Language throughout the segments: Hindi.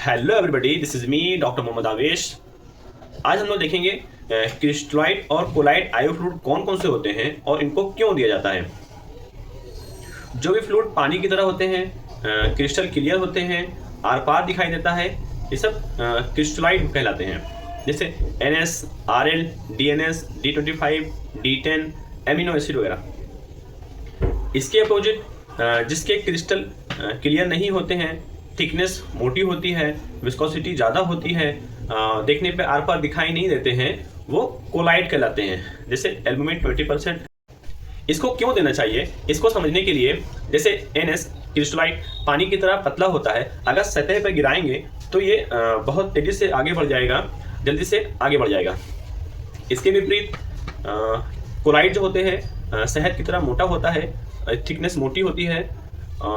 Hello everybody, this is me doctor Mohammad Avesh. आज हम लोग देखेंगे क्रिस्टलॉइड और कोलाइड आयो फ्लूइड कौन कौन से होते हैं और इनको क्यों दिया जाता है। जो भी फ्लूइड पानी की तरह होते हैं, क्रिस्टल क्लियर होते हैं, आर पार दिखाई देता है, ये सब क्रिस्टलॉइड कहलाते हैं। जैसे NS, RL, DNS, D25, D10, amino acid वगैरह। इसके अपोजिट जिसके क्रिस्टल क्लियर नहीं होते हैं, थिकनेस मोटी होती है, विस्कोसिटी ज़्यादा होती है, देखने पे आर पार दिखाई नहीं देते हैं, वो कोलाइड कहलाते हैं। जैसे एल्बुमिन 20%। इसको क्यों देना चाहिए, इसको समझने के लिए जैसे NS क्रिस्टलॉइड पानी की तरह पतला होता है, अगर सतह पर गिराएंगे तो ये बहुत तेज़ी से आगे बढ़ जाएगा, जल्दी से आगे बढ़ जाएगा। इसके विपरीत कोलाइड जो होते हैं शहद की तरह मोटा होता है, थिकनेस मोटी होती है।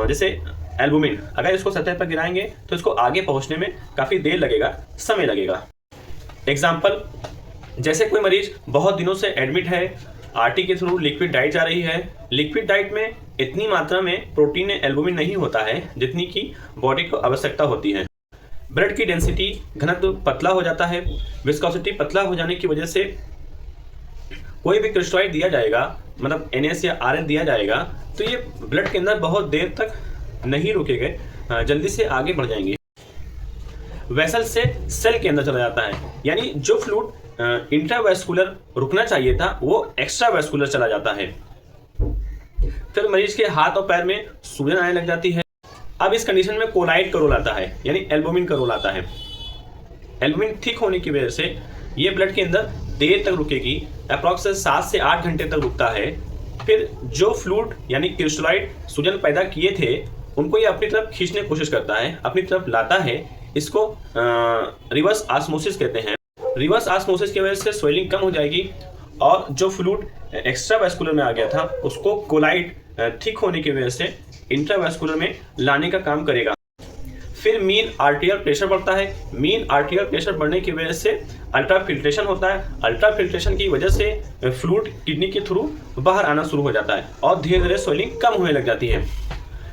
जैसे एल्बुमिन, अगर इसको सतह पर गिराएंगे तो इसको आगे पहुंचने में काफ़ी देर लगेगा, समय लगेगा। एग्जाम्पल, जैसे कोई मरीज बहुत दिनों से एडमिट है, RT के थ्रू लिक्विड डाइट जा रही है। लिक्विड डाइट में इतनी मात्रा में प्रोटीन एल्बुमिन नहीं होता है जितनी की बॉडी को आवश्यकता होती है। ब्लड की डेंसिटी, घनत्व पतला हो जाता है। विस्कोसिटी पतला हो जाने की वजह से कोई भी क्रिस्टलॉइड दिया जाएगा, मतलब NS या RL दिया जाएगा, तो ये ब्लड के अंदर बहुत देर तक नहीं रुकेंगे, जल्दी से आगे बढ़ जाएंगे। वेसल से सेल के अंदर चला जाता है, यानी जो फ्लूइड इंट्रावेस्कुलर रुकना चाहिए था वो एक्स्ट्रावेस्कुलर चला जाता है। फिर मरीज के हाथ और पैर में सूजन आने लग जाती है। अब इस कंडीशन में कोलाइड का रोल आता है, यानी एल्बुमिन का रोल आता है। एल्बुमिन थिक होने की वजह से ये ब्लड के अंदर देर तक रुकेगी, अप्रॉक्स 7 से 8 घंटे तक रुकता है। फिर जो फ्लूइड यानी क्रिस्टलॉइड सूजन पैदा किए थे उनको ये अपनी तरफ खींचने की कोशिश करता है, अपनी तरफ लाता है। इसको रिवर्स ऑस्मोसिस कहते हैं। रिवर्स ऑस्मोसिस की वजह से स्वेलिंग कम हो जाएगी और जो फ्लूइड एक्स्ट्रावेस्कुलर में आ गया था उसको कोलाइड थिक होने की वजह से इंट्रावेस्कुलर में लाने का काम करेगा। फिर मीन आर्टियल प्रेशर बढ़ता है। मीन आर्टियल प्रेशर बढ़ने की वजह से अल्ट्रा फिल्ट्रेशन होता है। अल्ट्रा फिल्ट्रेशन की वजह से फ्लूइड किडनी के थ्रू बाहर आना शुरू हो जाता है और धीरे धीरे स्वेलिंग कम होने लग जाती है।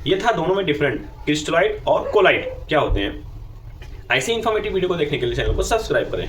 ये था दोनों में डिफरेंट, क्रिस्टलॉइड और कोलाइड क्या होते हैं। ऐसी इन्फॉर्मेटिव वीडियो को देखने के लिए चैनल को सब्सक्राइब करें।